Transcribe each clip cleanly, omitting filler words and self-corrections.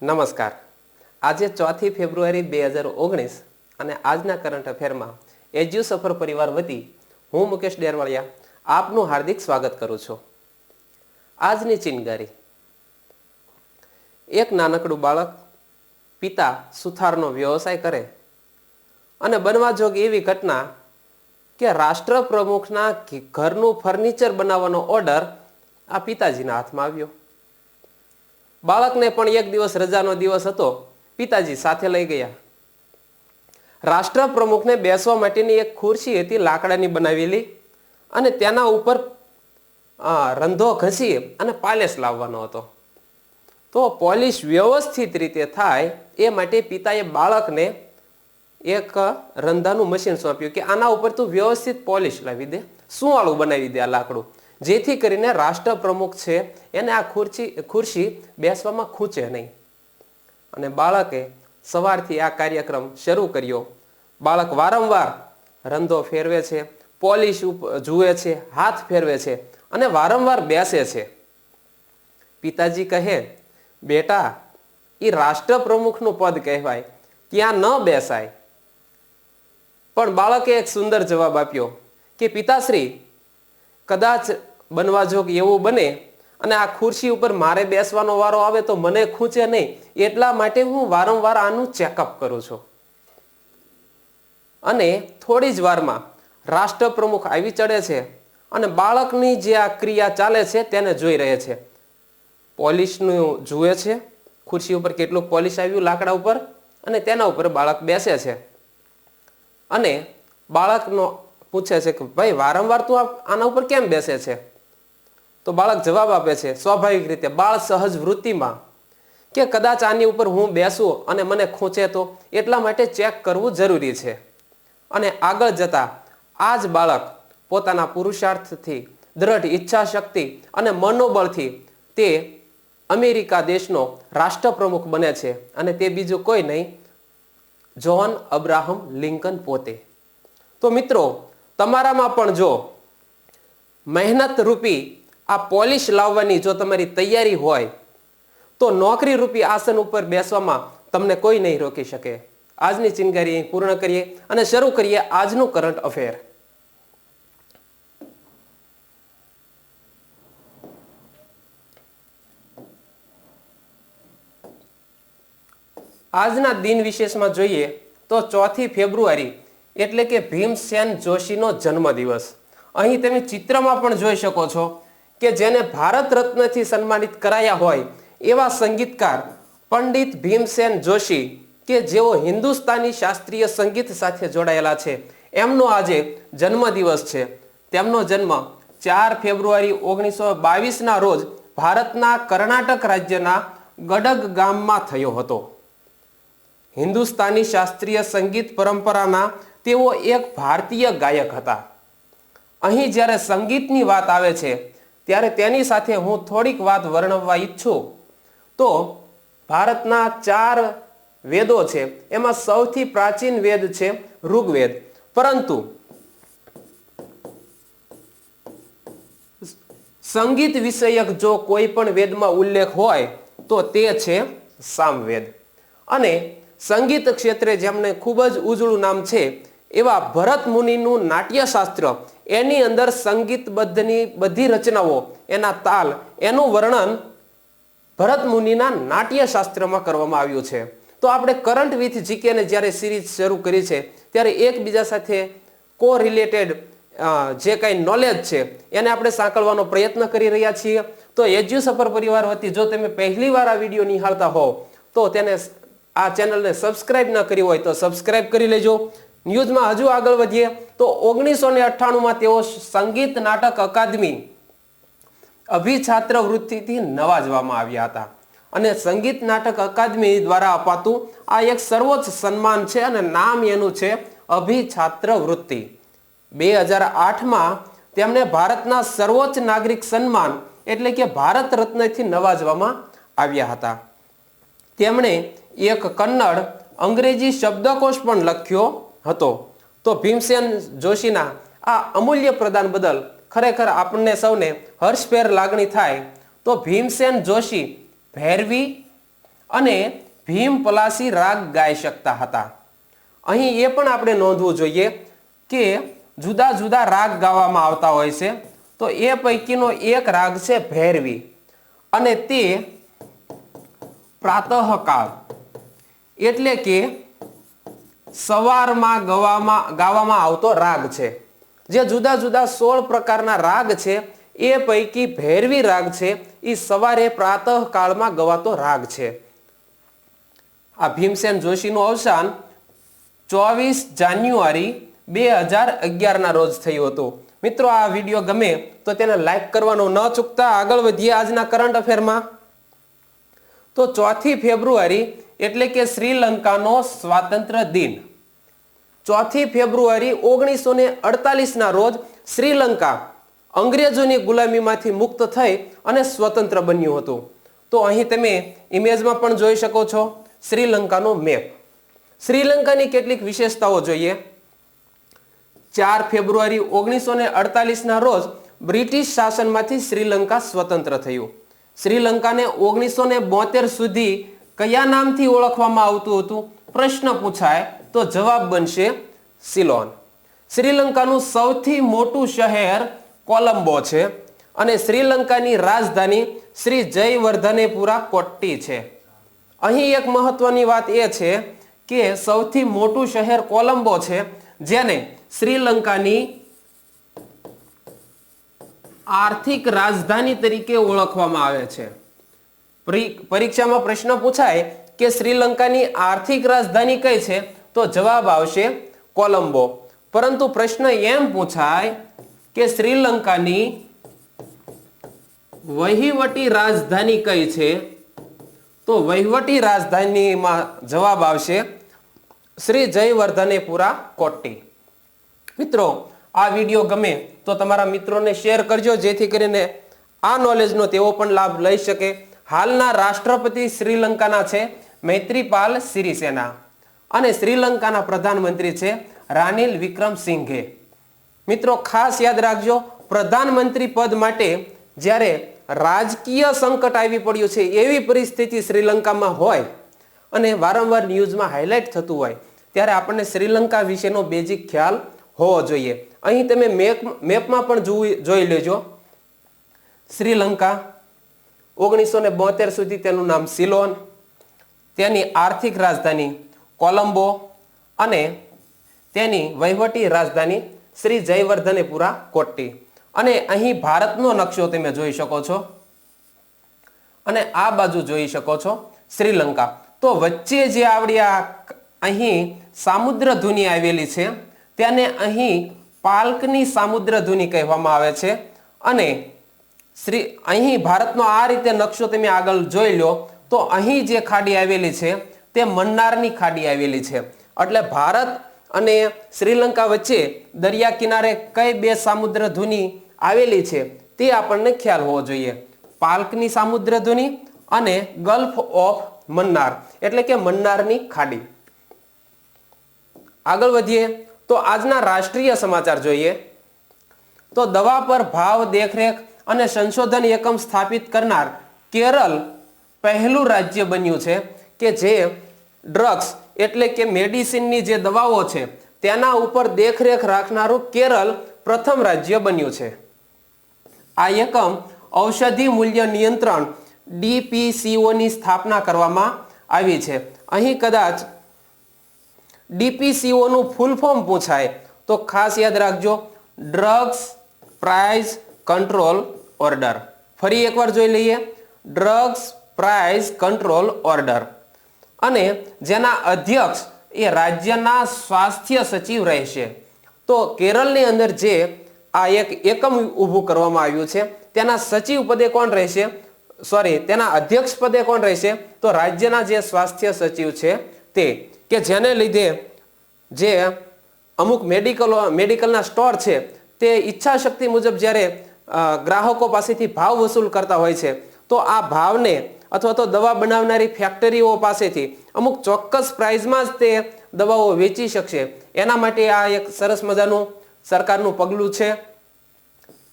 નમસ્કાર. આજે 4 ફેબ્રુઆરી 2019 અને આજના કરંટ અફેરમાં એજ્યુ સફર પરિવાર વતી હું મુકેશ ડેરવાળિયા આપનું હાર્દિક સ્વાગત કરું છું. આજની ચિનગારી. એક નાનકડું બાળક પિતા સુથારનો વ્યવસાય કરે અને બનવા જોગ એવી ઘટના કે રાષ્ટ્રપ્રમુખના ઘરનું ફર્નિચર બનાવવાનો ઓર્ડર આ પિતાજીના હાથમાં આવ્યો. બાળકને પણ એક દિવસ રજાનો દિવસ હતો. પિતાજી સાથે લઈ ગયા. રાષ્ટ્રપ્રમુખને બેસવા માટેની એક ખુરશી હતી, લાકડાની બનાવેલી, અને તેના ઉપર રંધો ઘસી અને પાલિશ લાવવાનો હતો. તો પોલિશ વ્યવસ્થિત રીતે થાય એ માટે પિતાએ બાળકને એક રંધાનું મશીન સોંપ્યું કે આના ઉપર તું વ્યવસ્થિત પોલિશ લાવી દે, સુવાળું બનાવી દે આ લાકડું, જેથી કરીને રાષ્ટ્રપ્રમુખ છે એને આ ખુરશી બેસવામાં ખૂંચે નહીં. અને બાળકે સવારથી આ કાર્યક્રમ શરૂ કર્યો. બાળક વારંવાર રંધો ફેરવે છે, પોલિશ જુએ છે, હાથ ફેરવે છે અને વારંવાર બેસે છે. પિતાજી કહે, બેટા, એ રાષ્ટ્રપ્રમુખનું પદ કહેવાય, ત્યાં ન બેસાય. પણ બાળકે એક સુંદર જવાબ આપ્યો કે પિતાશ્રી, કદાચ બનવા જોગ એવું બને અને આ ખુરશી ઉપર મારે બેસવાનો વારો આવે તો મને ખૂંચે નહીં, એટલા માટે હું વારંવાર આનું ચેકઅપ કરું છું. અને થોડી જ વારમાં રાષ્ટ્રપ્રમુખ આવી ચડે છે અને બાળકની જે આ ક્રિયા ચાલે છે તેને જોઈ રહે છે. પોલિશનું જુએ છે, ખુરશી ઉપર કેટલું પોલિશ આવ્યું લાકડા ઉપર, અને તેના ઉપર બાળક બેસે છે. અને બાળકનો પૂછે છે કે ભાઈ, વારંવાર તું આના ઉપર કેમ બેસે છે? તો બાળક જવાબ આપે છે સ્વાભાવિક રીતે, બાળ સહજ વૃત્તિમાં, કે કદાચ આની ઉપર હું બેસું અને મને ખૂંચે તો એટલા માટે ચેક કરવું જરૂરી છે. અને આગળ જતા આ જ બાળક પોતાના પુરુષાર્થથી, દ્રઢ ઈચ્છા શક્તિ અને મનોબળથી તે અમેરિકા દેશનો રાષ્ટ્રપ્રમુખ બને છે. અને તે બીજું કોઈ નહીં, જ્હોન અબ્રાહમ લિંકન પોતે. તો મિત્રો, તમારામાં પણ જો મહેનત રૂપી આ પોલિશ લાવવાની જો તમારી તૈયારી હોય તો નોકરી રૂપી આસન ઉપર બેસવામાં તમને કોઈ નહીં રોકી શકે. આજની ચિનગારી પૂર્ણ કરીએ અને શરૂ કરીએ આજનું કરંટ અફેર. આજના દિન વિશેષમાં જોઈએ તો 4 ફેબ્રુઆરી એટલે કે ભીમસેન જોશીનો જન્મદિવસ. અહીં તમે ચિત્રમાં પણ જોઈ શકો છો કે જેને ભારત રત્નથી સન્માનિત કરાયા હોય એવા સંગીતકાર પંડિત ભીમસેન જોશી, કે જેઓ હિન્દુસ્તાની શાસ્ત્રીય સંગીત સાથે જોડાયેલા છે, એમનો આજે જન્મદિવસ છે. તેમનો જન્મ 4 ફેબ્રુઆરી 1922ના રોજ ભારતના કર્ણાટક રાજ્યના ગડગ ગામમાં થયો હતો. હિન્દુસ્તાની શાસ્ત્રીય સંગીત પરંપરાના તેઓ એક ભારતીય ગાયક હતા. અહીં જ્યારે સંગીતની વાત આવે છે ત્યારે તેની સાથે હું થોડીક વાત વર્ણવવા ઈચ્છું તો ભારતના 4 વેદો છે, એમાં સૌથી પ્રાચીન વેદ છે ઋગ્વેદ. પરંતુ સંગીત વિષયક જો કોઈ પણ વેદમાં ઉલ્લેખ હોય તો તે છે સામવેદ. અને સંગીત ક્ષેત્રે જેમને ખૂબ જ ઉજળું નામ છે એવા ભરત મુનિનું નાટ્યશાસ્ત્ર, એની અંદર સંગીતબદ્ધની બધી રચનાઓ, એના તાલ, એનું વર્ણન ભરત મુનિના નાટ્યશાસ્ત્રમાં કરવામાં આવ્યું છે. તો આપણે કરંટ વિથ જીકેને જ્યારે સિરીઝ શરૂ કરી છે ત્યારે એકબીજા સાથે કો રિલેટેડ જે કાંઈ નોલેજ છે એને આપણે સાંકળવાનો પ્રયત્ન કરી રહ્યા છીએ. તો એજ્યુ સફર પરિવાર વતી જો તમે પહેલી વાર આ વિડીયો નિહાળતા હોવ તો તેને આ ચેનલને સબસ્ક્રાઇબ ન કરી હોય તો સબસ્ક્રાઇબ કરી લેજો. ન્યૂઝમાં હજુ આગળ વધીએ તો 1998માં તેઓ સંગીત નાટક અકાદમી અભિછાત્રવૃત્તિથી નવાજવામાં આવ્યા હતા. અને સંગીત નાટક અકાદમી દ્વારા અપાતું આ એક સર્વોચ્ચ સન્માન છે અને નામ એનું છે અભિછાત્રવૃત્તિ. 2008માં તેમને ભારતના સર્વોચ્ચ નાગરિક સન્માન એટલે કે ભારત રત્નથી નવાજવામાં આવ્યા હતા. તેમણે એક કન્નડ અંગ્રેજી શબ્દકોશ પણ લખ્યો હતો. તો ભીમસેન જોશીના આ અમૂલ્ય પ્રદાન બદલ ખરેખર આપણને સૌને હર્ષભેર લાગણી થાય. તો ભીમસેન જોશી ભૈરવી અને ભીમ પલાસી રાગ ગાઈ શકતા હતા. અહીં એ પણ આપણે નોંધવું જોઈએ કે જુદા જુદા રાગ ગાવામાં આવતા હોય છે. તો એ પૈકીનો એક રાગ છે ભૈરવી, અને તે પ્રાતઃકાળ એટલે કે સવારમાં ગાવામાં આવતો રાગ છે. જે જુદા જુદા 16 પ્રકારના રાગ છે એ પૈકી ભૈરવી રાગ છે એ સવારે પ્રાતઃકાળમાં ગવાતો રાગ છે. આ ભીમસેન જોશીનું અવસાન 24 જાન્યુઆરી 2011 ના રોજ થયું હતું. મિત્રો, આ વિડીયો ગમે તો તેને લાઈક કરવાનું ન ચૂકતા. આગળ વધીએ આજના કરંટ અફેરમાં. તો 4 ફેબ્રુઆરી એટલે કે શ્રીલંકાનો સ્વાતંત્ર્ય દિન. 4 ફેબ્રુઆરી 1948 ના રોજ શ્રીલંકા અંગ્રેજોની ગુલામીમાંથી મુક્ત થઈ અને સ્વતંત્ર બન્યું હતું. તો અહીં તમે ઇમેજમાં પણ જોઈ શકો છો શ્રીલંકાનો મેપ. શ્રીલંકાની કેટલીક વિશેષતાઓ જોઈએ. 4 ફેબ્રુઆરી 1948 ના રોજ બ્રિટિશ શાસનમાંથી શ્રીલંકા સ્વતંત્ર થયું. શ્રીલંકાને 1972 સુધી કયા નામથી ઓળખવામાં આવતું હતું? પ્રશ્ન પૂછાય તો જવાબ બનશે સિલોન. શ્રીલંકાનું સૌથી મોટું શહેર કોલંબો છે અને શ્રીલંકાની રાજધાની શ્રી જયવર્ધનેપુરા કોટ્ટી છે. અહીં એક મહત્વની વાત એ છે કે સૌથી મોટું શહેર કોલંબો છે, જેને શ્રીલંકાની આર્થિક રાજધાની તરીકે ઓળખવામાં આવે છે. પરીક્ષામાં પ્રશ્ન પૂછાય કે શ્રીલંકાની આર્થિક રાજધાની કઈ છે? તો જવાબ આવશે કોલંબો. પરંતુ પ્રશ્ન એમ પૂછાય કે શ્રીલંકાની વહીવટી રાજધાની કઈ છે? તો વહીવટી રાજધાનીમાં જવાબ આવશે શ્રી જયવર્ધનેપુરા કોટ્ટી. મિત્રો, આ વિડીયો ગમે તો તમારા મિત્રોને શેર કરજો, જેથી કરીને આ નોલેજનો તેઓ પણ લાભ લઈ શકે. હાલના રાષ્ટ્રપતિ શ્રીલંકાના છે મૈત્રીપાલ સિરિસેના અને શ્રીલંકાના પ્રધાનમંત્રી છે રાનિલ વિક્રમસિંઘે. મિત્રો, ખાસ યાદ રાખજો, પ્રધાનમંત્રી પદ માટે જ્યારે રાજકીય સંકટ આવી પડ્યું છે, એવી પરિસ્થિતિ શ્રીલંકામાં હોય અને વારંવાર ન્યૂઝમાં હાઇલાઇટ થતું હોય, ત્યારે આપણને શ્રીલંકા વિશેનો બેઝિક ખ્યાલ હોવો જોઈએ. અહીં તમે મેપમાં પણ જોઈ લેજો. શ્રીલંકા 1972 સુધી તેનું નામ સિલોન, તેની આર્થિક રાજધાની કોલંબો અને તેની વહીવટી રાજધાની શ્રી જયવર્ધનેપુરા કોટ્ટી. અને અહીં ભારતનો નકશો તમે જોઈ શકો છો અને આ બાજુ જોઈ શકો છો શ્રીલંકા. તો વચ્ચે જે આવડી અહીં સામુદ્રધુની આવેલી છે તેને અહીં પાલ્કની સામુદ્રધુની કહેવામાં આવે છે. અને અહીં ભારતનો આ રીતે નકશો તમે આગળ જોઈ લો તો અહીં જે ખાડી આવેલી છે તે મન્નારની ખાડી આવેલી છે. એટલે ભારત અને શ્રીલંકા વચ્ચે દરિયા કિનારે કઈ બે સામુદ્રધુની આવેલી છે તે આપણને ખ્યાલ હોવો જોઈએ. પાલ્કની સામુદ્રધુની અને ગલ્ફ ઓફ મન્નાર એટલે કે મન્નારની ખાડી. આગળ વધીએ તો આજના રાષ્ટ્રીય સમાચાર જોઈએ. તો દવા પર ભાવ દેખરેખ અને સંશોધન એકમ સ્થાપિત કરનાર કેરળ પહેલું રાજ્ય બન્યું છે કે જે ડ્રગ્સ એટલે કે મેડિસિનની જે દવાઓ છે તેના ઉપર દેખરેખ રાખનારું કેરળ પ્રથમ રાજ્ય બન્યું છે. આ એકમ ઔષધિ મૂલ્ય નિયંત્રણ DPCOની સ્થાપના કરવામાં આવી છે. અહીં કદાચ DPCOનું ફૂલ ફોર્મ પૂછાય તો ખાસ યાદ રાખજો, ડ્રગ્સ પ્રાઇસ કંટ્રોલ ઓર્ડર. ફરી એકવાર જોઈ લઈએ, ડ્રગ્સ પ્રાઇસ કંટ્રોલ ઓર્ડર. અને જેના અધ્યક્ષ એ રાજ્યના સ્વાસ્થ્ય સચિવ રહેશે. તો કેરળની અંદર જે આ એક એકમ ઊભું કરવામાં આવ્યું છે તેના સચિવ પદે કોણ રહેશે? તેના અધ્યક્ષ પદે કોણ રહેશે? તો રાજ્યના જે સ્વાસ્થ્ય સચિવ છે તે, કે જેને લીધે જે અમુક મેડિકલના સ્ટોર છે તે ઈચ્છા શક્તિ મુજબ જ્યારે ગ્રાહકો પાસેથી ભાવ વસૂલ કરતા હોય છે તો આ ભાવને અથવા તો દવા બનાવનારી ફેક્ટરીઓ પાસેથી અમુક ચોક્કસ પ્રાઇઝમાં જ તે દવાઓ વેચી શકશે. એના માટે આ એક સરસ મજાનું સરકારનું પગલું છે.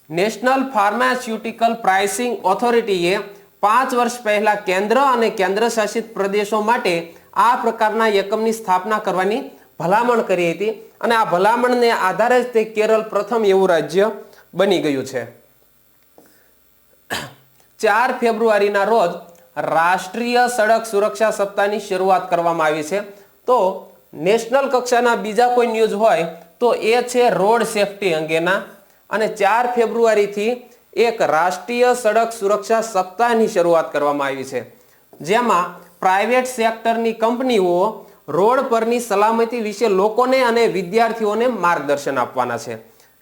નેશનલ ફાર્માસ્યુટિકલ પ્રાઇસિંગ ઓથોરિટીએ 5 વર્ષ પહેલા કેન્દ્ર અને કેન્દ્ર શાસિત પ્રદેશો માટે આ પ્રકારના એકમની સ્થાપના કરવાની ભલામણ કરી હતી અને આ ભલામણને આધારે જ તે કેરળ પ્રથમ એવું રાજ્ય બની ગયું છે. 4 ફેબ્રુઆરીના રોજ રાષ્ટ્રીય સડક સુરક્ષા સપ્તાહની શરૂઆત કરવામાં આવી છે. તો નેશનલ કક્ષાના બીજા કોઈ ન્યૂઝ હોય તો એ છે રોડ સેફટી અંગેના, અને 4 ફેબ્રુઆરીથી એક રાષ્ટ્રીય સડક સુરક્ષા સપ્તાહની શરૂઆત કરવામાં આવી છે, જેમાં પ્રાઇવેટ સેક્ટરની કંપનીઓ રોડ પરની સલામતી વિશે લોકોને અને વિદ્યાર્થીઓને માર્ગદર્શન આપવાના છે.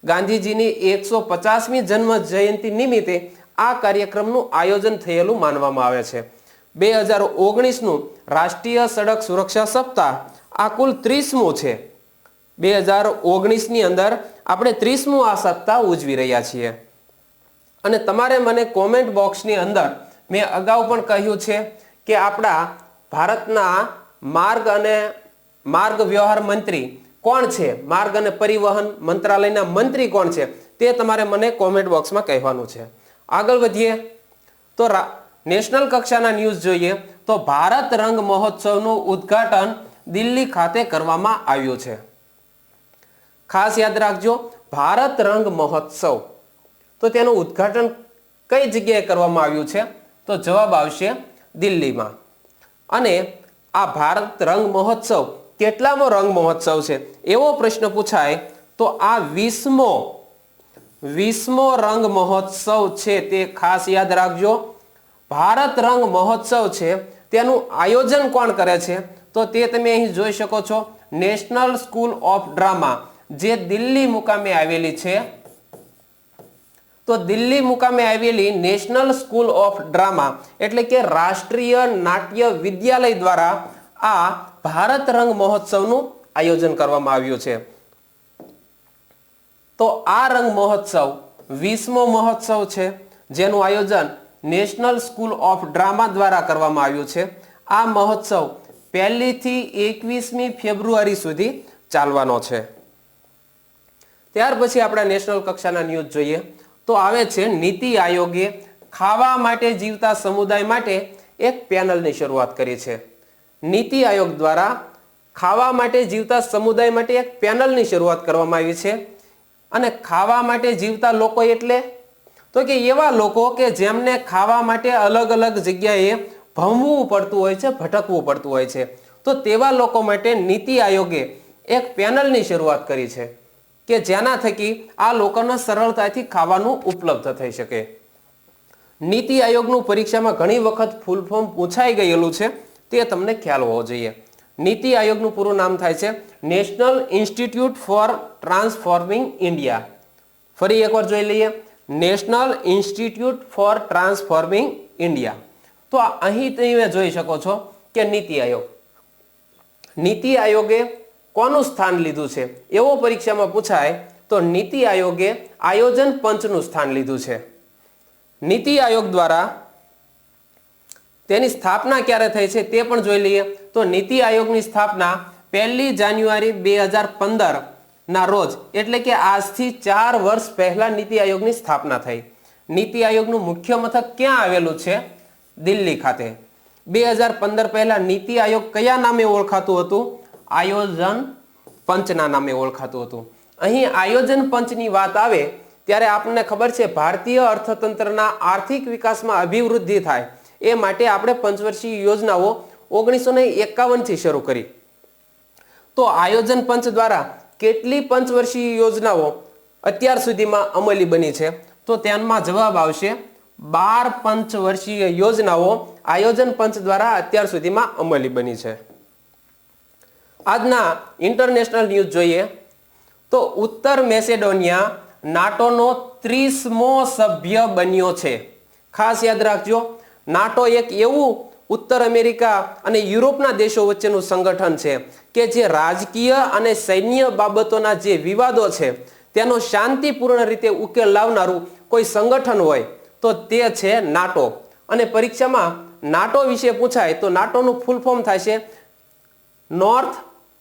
ગાંધીજીની 150મી જન્મ જયંતિ નિમિત્તે આ કાર્યક્રમનું આયોજન થયેલું માનવામાં આવે છે. 2019નું રાષ્ટ્રીય સડક સુરક્ષા સપ્તાહ આ કુલ 30મું છે. 2019ની અંદર આપણે 30મું આ સપ્તાહ ઉજવી રહ્યા છીએ. અને તમારે મને કોમેન્ટ બોક્સની અંદર મેં અગાઉ પણ કહ્યું છે કે આપણા ભારતના માર્ગ વ્યવહાર મંત્રી કોણ છે, માર્ગ અને પરિવહન મંત્રાલયના મંત્રી કોણ છે, તે તમારે મને કોમેન્ટ બોક્સમાં કહેવાનું છે. આગળ વધીએ તો નેશનલ કક્ષાના ન્યૂઝ જોઈએ તો ભારત રંગ મહોત્સવનું ઉદ્ઘાટન દિલ્હી ખાતે કરવામાં આવ્યું છે. ખાસ યાદ રાખજો, ભારત રંગ મહોત્સવ, તો તેનું ઉદ્ઘાટન કઈ જગ્યાએ કરવામાં આવ્યું છે? તો જવાબ આવશે દિલ્હીમાં. અને આ ભારત રંગ મહોત્સવ કેટલામો રંગ મહોત્સવ છે એવો પ્રશ્ન પૂછાય તો આ 20મો રંગ મહોત્સવ છે, તે ખાસ યાદ રાખજો. ભારત રંગ મહોત્સવ છે તેનું આયોજન કોણ કરે છે? તો તે તમે અહીં જોઈ શકો છો, નેશનલ સ્કૂલ ઓફ ડ્રામા, જે દિલ્હી મુકામે આવેલી છે. તો દિલ્હી મુકામે આવેલી નેશનલ સ્કૂલ ઓફ ડ્રામા એટલે કે રાષ્ટ્રીય નાટ્ય વિદ્યાલય દ્વારા આ ભારત રંગ મહોત્સવનું આયોજન કરવામાં આવ્યું છે. તો આ રંગ મહોત્સવ 20મો મહોત્સવ છે, જેનું આયોજન નેશનલ સ્કૂલ ઓફ ડ્રામા દ્વારા કરવામાં આવ્યું છે. આ મહોત્સવ 1 થી 21મી ફેબ્રુઆરી સુધી ચાલવાનો છે. ત્યાર પછી આપણા નેશનલ કક્ષાના ન્યૂઝ જોઈએ તો આવે છે નીતિ આયોગે ખાવા માટે જીવતા સમુદાય માટે એક પેનલની શરૂઆત કરી છે. નીતિ આયોગ દ્વારા ખાવા માટે જીવતા સમુદાય માટે એક પેનલની શરૂઆત કરવામાં આવી છે. અને ખાવા માટે જીવતા લોકો એટલે તો કે એવા લોકો કે જેમને ખાવા માટે અલગ અલગ જગ્યાએ ભમવું પડતું હોય છે, ભટકવું પડતું હોય છે. તો તેવા લોકો માટે નીતિ આયોગે એક પેનલની શરૂઆત કરી છે કે જેના થકી આ લોકોને સરળતાથી ખાવાનું ઉપલબ્ધ થઈ શકે. નીતિ આયોગનું પરીક્ષામાં ઘણી વખત ફૂલ ફોર્મ પૂછાઈ ગયેલું છે, તે તમને ખ્યાલ હોવો જોઈએ. નીતિ આયોગનું પૂરું નામ થાય છે national institute for transforming India. ફરી એકવાર જોઈ લઈએ, national institute for transforming India. તો અહીં તમે જોઈ શકો છો કે નીતિ આયોગે કોનું સ્થાન લીધું છે એવો પરીક્ષામાં પૂછાય તો નીતિ આયોગે આયોજન પંચનું સ્થાન લીધું છે. નીતિ આયોગ દ્વારા તેની સ્થાપના ક્યારે થઈ છે તે પણ જોઈ લઈએ. તો નીતિ આયોગની સ્થાપના 1 જાન્યુઆરી 2015 ના રોજ એટલે કે આજથી 4 વર્ષ પહેલા નીતિ આયોગની સ્થાપના થઈ. નીતિ આયોગનું મુખ્ય મથક ક્યાં આવેલું છે? દિલ્હી ખાતે. 2015 પહેલા નીતિ આયોગ કયા નામે ઓળખાતું હતું? આયોજન પંચના નામે ઓળખાતું હતું. અહીં આયોજન પંચની વાત આવે ત્યારે આપણને ખબર છે ભારતીય અર્થતંત્રના આર્થિક વિકાસમાં અભિવૃદ્ધિ થાય એ માટે આપણે પંચવર્ષીય યોજનાઓ 1951 થી શરૂ કરી. તો આયોજન પંચ દ્વારા કેટલી પંચવર્ષીય યોજનાઓ અત્યાર સુધીમાં અમલી બની છે? તો તેમાં જવાબ આવશે 12 પંચવર્ષીય યોજનાઓ આયોજન પંચ દ્વારા અત્યાર સુધીમાં અમલી બની છે. આજના ઇન્ટરનેશનલ ન્યૂઝ જોઈએ તો ઉત્તર મેસેડોનિયા નાટોનો 30મો સભ્ય બન્યો છે. ખાસ યાદ રાખજો, નાટો એક એવું ઉત્તર અમેરિકા અને યુરોપના દેશો વચ્ચેનું સંગઠન છે કે જે રાજકીય અને સૈન્ય બાબતોના જે વિવાદો છે તેનો શાંતિપૂર્ણ રીતે ઉકેલ લાવનારું કોઈ સંગઠન હોય તો તે છે નાટો. અને પરીક્ષામાં નાટો વિશે પૂછાય તો નાટોનું ફૂલ ફોર્મ થાય છે નોર્થ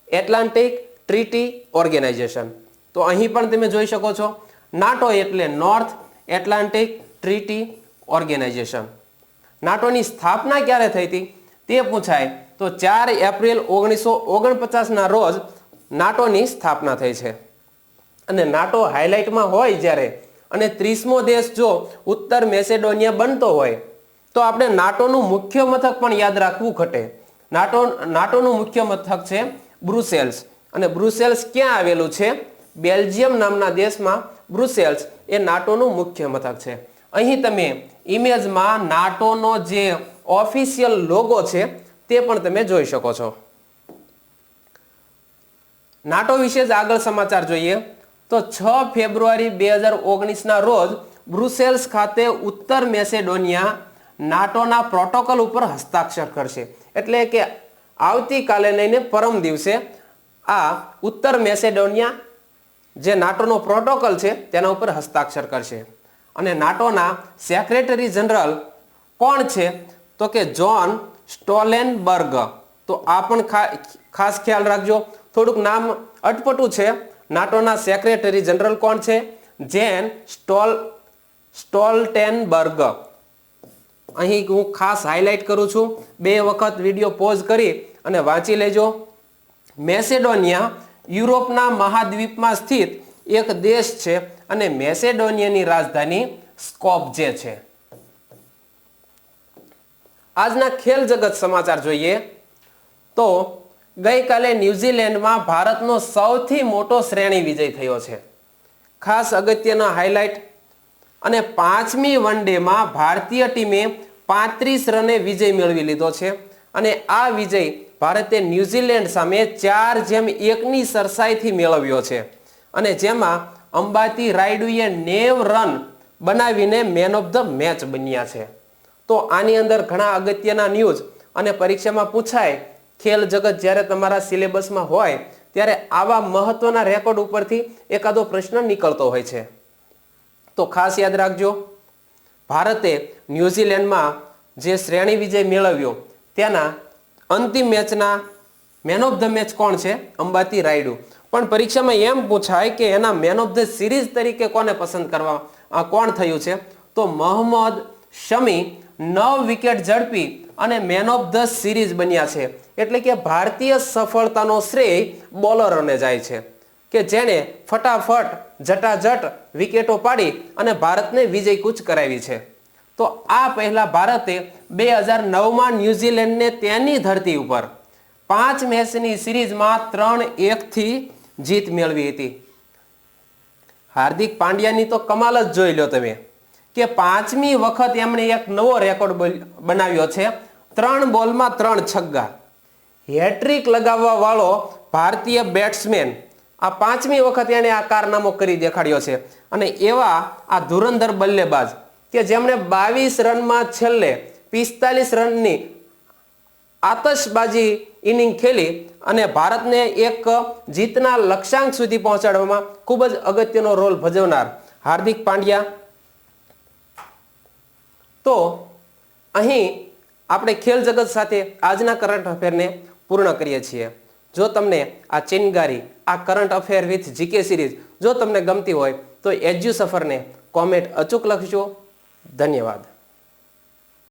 એટલાન્ટિક ટ્રીટી ઓર્ગેનાઇઝેશન. તો અહીં પણ તમે જોઈ શકો છો નાટો એટલે નોર્થ એટલાન્ટિક ટ્રીટી ઓર્ગેનાઇઝેશન. નાટોની સ્થાપના ક્યારે થઈ હતી તે પૂછાય તો 4 એપ્રિલ 1949ના રોજ નાટોની સ્થાપના થઈ છે. અને નાટો હાઇલાઇટમાં હોય જ્યારે અને 30મો દેશ જો ઉત્તર મેસેડોનિયા બનતો હોય તો આપણે નાટોનું મુખ્ય મથક પણ યાદ રાખવું ઘટે. નાટોનું મુખ્ય મથક છે બ્રુસેલ્સ. અને બ્રુસેલ્સ ક્યાં આવેલું છે? બેલ્જિયમ નામના દેશમાં બ્રુસેલ્સ એ નાટોનું મુખ્ય મથક છે. અહીં તમે ઇમેજમાં નાટોનો જે ઓફિશિયલ લોગો છે તે પણ તમે જોઈ શકો છો. નાટો વિશે જ આગળ સમાચાર જોઈએ તો 6 ફેબ્રુઆરી 2019ના રોજ બ્રુસેલ્સ ખાતે ઉત્તર મેસેડોનિયા નાટોના પ્રોટોકોલ ઉપર હસ્તાક્ષર કરશે. એટલે કે આવતીકાલે લઈને પરમ દિવસે આ ઉત્તર મેસેડોનિયા જે નાટોનો પ્રોટોકોલ છે તેના ઉપર હસ્તાક્ષર કરશે. અને નાટોના સેક્રેટરી જનરલ કોણ છે તો કે જોન સ્ટોલેનબર્ગ. તો આ પણ ખાસ ખ્યાલ રાખજો, થોડુંક નામ અટપટું છે. નાટોના સેક્રેટરી જનરલ કોણ છે? જેન સ્ટોલ્ટેનબર્ગ. અહીં હું ખાસ હાઇલાઇટ કરું છું, 2 વખત વિડીયો પોઝ કરી અને વાંચી લેજો. મેસેડોનિયા યુરોપના મહાદ્વીપમાં સ્થિત એક દેશ છે અને મેસેડોનિયાની રાજધાની સ્કોપ્જે છે. આજના ખેલ જગત સમાચાર જોઈએ તો ગઈકાલે ન્યુઝીલેન્ડમાં ભારતનો સૌથી મોટો શ્રેણી વિજય થયો છે. ખાસ અગત્યના હાઇલાઇટ. અને 5મી વન ડેમાં ભારતીય ટીમે 35 રને વિજય મેળવી લીધો છે. અને આ વિજય ભારતે ન્યુઝીલેન્ડ સામે 4-1ની સરસાઈથી મેળવ્યો છે. અને જેમાં અંબાતી રાયડુએ 90 રન બનાવીને મેન ઓફ ધ મેચ બન્યા છે. તો આની અંદર ઘણા અગત્યના ન્યૂઝ અને પરીક્ષામાં પૂછાય, ખેલ જગત જ્યારે તમારા સિલેબસમાં હોય ત્યારે આવા મહત્વના રેકોર્ડ ઉપરથી એકાદો પ્રશ્ન નીકળતો હોય છે. તો ખાસ યાદ રાખજો, ભારતે ન્યુઝીલેન્ડમાં જે શ્રેણી વિજય મેળવ્યો તેના અંતિમ મેચના મેન ઓફ ધ મેચ કોણ છે? અંબાતી રાયડુ. પણ પરીક્ષામાં એમ પૂછાય કે એના મેન ઓફ ધ સિરીઝ તરીકે કોને પસંદ કરવા કોણ થયું છે? તો મોહમ્મદ શમી 9 વિકેટ ઝડપી અને મેન ઓફ ધ સિરીઝ બન્યા છે. એટલે કે ભારતીય સફળતાનો શ્રેય બોલરોને જાય છે કે જેણે ફટાફટ જટાજટ વિકેટો પાડી અને ભારતને વિજય કૂચ કરાવી છે. તો આ પહેલા ભારતે 2009માં ન્યુઝીલેન્ડને તેની ધરતી ઉપર 5 મેચની સિરીઝમાં 3-1થી જીત મેળવી હતી. હાર્દિક પાંડ્યાની તો કમાલ જ જોઈ લો તમે કે 5મી વખત એમણે એક નવો રેકોર્ડ બનાવ્યો છે. 3 બોલમાં 3 છગ્ગા. હેટ્રિક લગાવવા વાળો ભારતીય બેટ્સમેન આ 5મી વખત એને આ કારનામો કરી દેખાડ્યો છે. અને એવા આ ધુરંધર બલ્લેબાજ કે જેમણે 22 રનમાં છેલ્લે 45 રનની આતશબાજી ઇનિંગ ખેલી અને ભારતને એક જીતના લક્ષ્યાંક સુધી પહોંચાડવામાં ખૂબ જ અગત્યનો રોલ ભજવનાર હાર્દિક પાંડ્યા. તો અહીં આપણે ખેલ જગત સાથે આજના કરંટ અફેરને પૂર્ણ કરીએ છીએ. જો તમને આ ચિનગારી, આ current affair with GK series જો તમને ગમતી હોય તો એજ્યુ સફરને કોમેન્ટ અચૂક લખજો. ધન્યવાદ.